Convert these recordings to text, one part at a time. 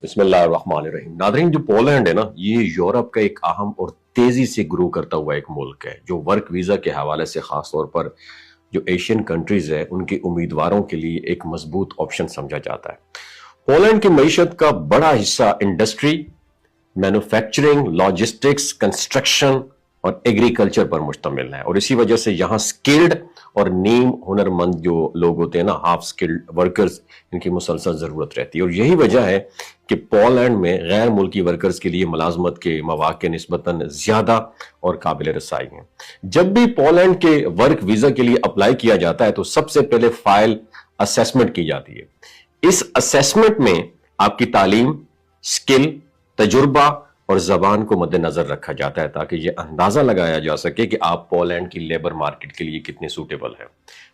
बिस्मिल्लाहिर्रहमानिर्रहीम। नादरीन, जो पोलैंड है ना, ये यूरोप का एक अहम और तेजी से ग्रो करता हुआ एक मुल्क है जो वर्क वीजा के हवाले से खास तौर पर जो एशियन कंट्रीज है उनके उम्मीदवारों के लिए एक मजबूत ऑप्शन समझा जाता है। पोलैंड की मईशत का बड़ा हिस्सा इंडस्ट्री, मैन्युफैक्चरिंग, लॉजिस्टिक्स, कंस्ट्रक्शन और एग्रीकल्चर पर मुश्तमिल है और इसी वजह से यहाँ स्किल्ड और नीम हुनरमंद जो लोग होते हैं ना, हाफ स्किल्ड वर्कर्स, इनकी मुसलसल जरूरत रहती है। और यही वजह है कि पोलैंड में गैर मुल्की वर्कर्स के लिए मुलाजमत के मौके निस्बतन ज्यादा और काबिल रसाई हैं। जब भी पोलैंड के वर्क वीजा के लिए अप्लाई किया जाता है तो सबसे पहले फाइल असेसमेंट की जाती है। इस असेसमेंट में आपकी तालीम, स्किल, तजुर्बा और जबान को मद्देनजर रखा जाता है ताकि यह अंदाजा लगाया जा सके कि आप पोलैंड की लेबर मार्केट के लिए कितने सूटेबल हैं।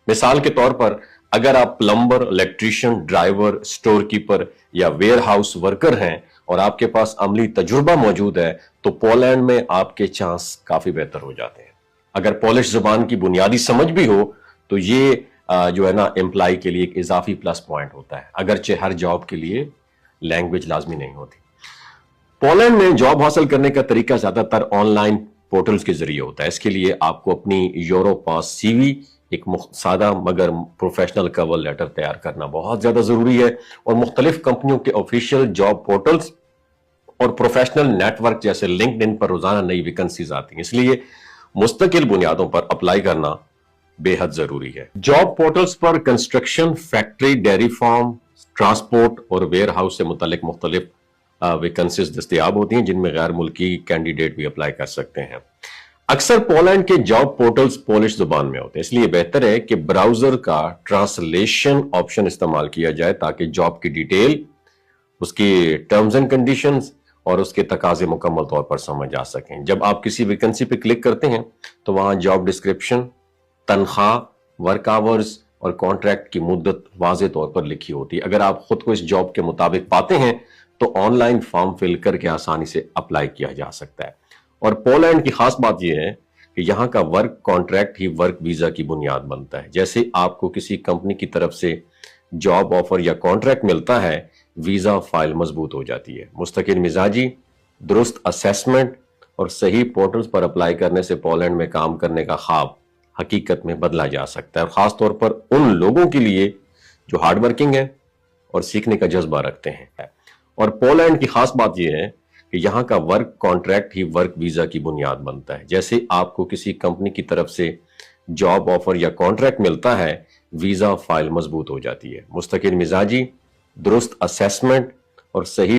मिसाल के तौर पर अगर आप plumber, electrician, driver, store keeper या वेयर हाउस वर्कर हैं और आपके पास अमली तजुर्बा मौजूद है तो पोलैंड में आपके चांस काफी बेहतर हो जाते हैं। अगर पोलिश जुबान की बुनियादी समझ भी हो तो ये जो है ना, एम्प्लॉय के लिए एक इजाफी प्लस पॉइंट होता है, अगरचे हर जॉब के लिए लैंग्वेज लाजमी नहीं होती। पोलैंड में जॉब हासिल करने का तरीका ज्यादातर ऑनलाइन पोर्टल्स के जरिए होता है। इसके लिए आपको अपनी यूरोप पास सीवी, एक सादा मगर प्रोफेशनल कवर लेटर तैयार करना बहुत ज्यादा जरूरी है और मुख्तलिफ कंपनियों के ऑफिशियल जॉब पोर्टल्स और प्रोफेशनल नेटवर्क जैसे लिंक्डइन पर रोजाना नई वैकेंसीज आती हैं, इसलिए मुस्तकिल बुनियादों पर अप्लाई करना बेहद जरूरी है। जॉब पोर्टल्स पर construction, factory, dairy farm, transport और वेयर हाउस से मुतल्लिक मुख्तलिफ वैकेंसीज दस्तयाब होती हैं जिनमें गैर मुल्की कैंडिडेट भी अप्लाई कर सकते हैं। अक्सर पोलैंड के जॉब पोर्टल्स पोलिश जुबान में होते हैं, इसलिए बेहतर है कि ब्राउजर का ट्रांसलेशन ऑप्शन इस्तेमाल किया जाए ताकि जॉब की डिटेल, उसकी टर्म्स एंड कंडीशंस और उसके तकाजे मुकम्मल तौर पर समझ आ सकें। जब आप किसी वैकेंसी पे क्लिक करते हैं तो वहां जॉब डिस्क्रिप्शन, तनख्वाह, वर्क आवर्स और कॉन्ट्रैक्ट की मुद्दत वाज़ेह तौर पर लिखी होती है। अगर आप खुद को इस जॉब के मुताबिक पाते हैं तो ऑनलाइन फॉर्म फिल करके आसानी से अप्लाई किया जा सकता है। और पोलैंड की खास बात यह है कि यहाँ का वर्क कॉन्ट्रैक्ट ही वर्क वीजा की बुनियाद बनता है। जैसे आपको किसी कंपनी की तरफ से जॉब ऑफर या कॉन्ट्रैक्ट मिलता है, वीजा फाइल मजबूत हो जाती है। मुस्तकिल मिजाजी, दुरुस्त असेसमेंट और सही पोर्टल्स पर अप्लाई करने से पोलैंड में काम करने का ख्वाब हकीकत में बदला जा सकता है, और खास तौर पर उन लोगों के लिए जो हार्ड वर्किंग है और सीखने का जज्बा रखते हैं। और पोलैंड की खास बात यह है कि यहाँ का वर्क कॉन्ट्रैक्ट ही वर्क वीजा की बुनियाद बनता है। जैसे आपको किसी कंपनी की तरफ से जॉब ऑफर या कॉन्ट्रैक्ट मिलता है, वीजा फाइल मजबूत हो जाती है। मुस्तकिल मिजाजी, दुरुस्त असेसमेंट और सही